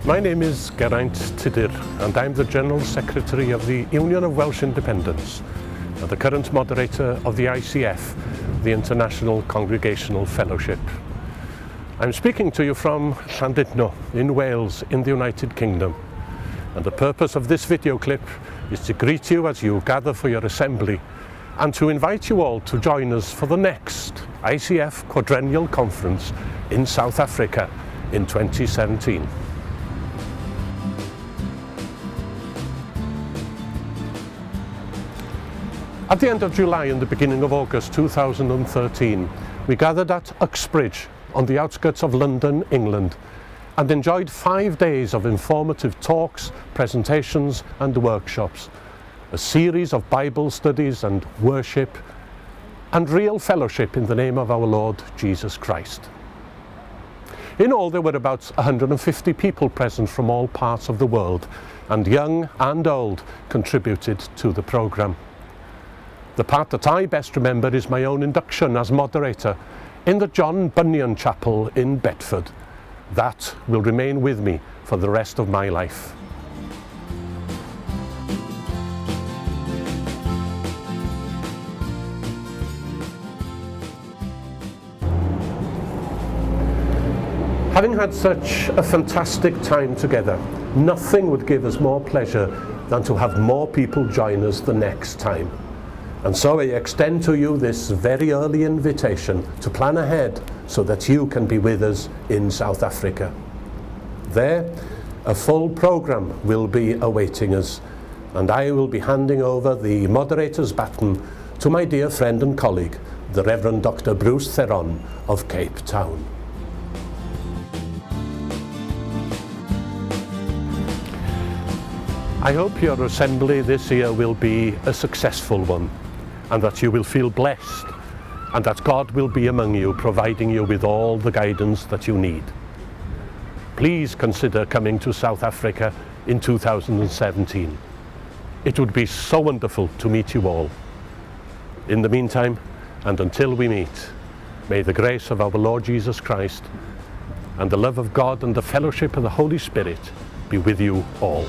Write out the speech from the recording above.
My name is Geraint Tudur and I'm the General Secretary of the Union of Welsh Independents and the current moderator of the ICF, the International Congregational Fellowship. I'm speaking to you from Llandudno in Wales in the United Kingdom, and the purpose of this video clip is to greet you as you gather for your assembly and to invite you all to join us for the next ICF Quadrennial Conference in South Africa in 2017. At the end of July and the beginning of August 2013, we gathered at Uxbridge on the outskirts of London, England, and enjoyed 5 days of informative talks, presentations and workshops, a series of Bible studies and worship, and real fellowship in the name of our Lord Jesus Christ. In all, there were about 150 people present from all parts of the world, and young and old contributed to the programme. The part that I best remember is my own induction as moderator in the John Bunyan Chapel in Bedford. That will remain with me for the rest of my life. Having had such a fantastic time together, nothing would give us more pleasure than to have more people join us the next time. And so I extend to you this very early invitation to plan ahead so that you can be with us in South Africa. There, a full programme will be awaiting us, and I will be handing over the moderator's baton to my dear friend and colleague, the Reverend Dr. Bruce Theron of Cape Town. I hope your assembly this year will be a successful one, and that you will feel blessed, and that God will be among you, providing you with all the guidance that you need. Please consider coming to South Africa in 2017. It would be so wonderful to meet you all. In the meantime, and until we meet, may the grace of our Lord Jesus Christ and the love of God and the fellowship of the Holy Spirit be with you all.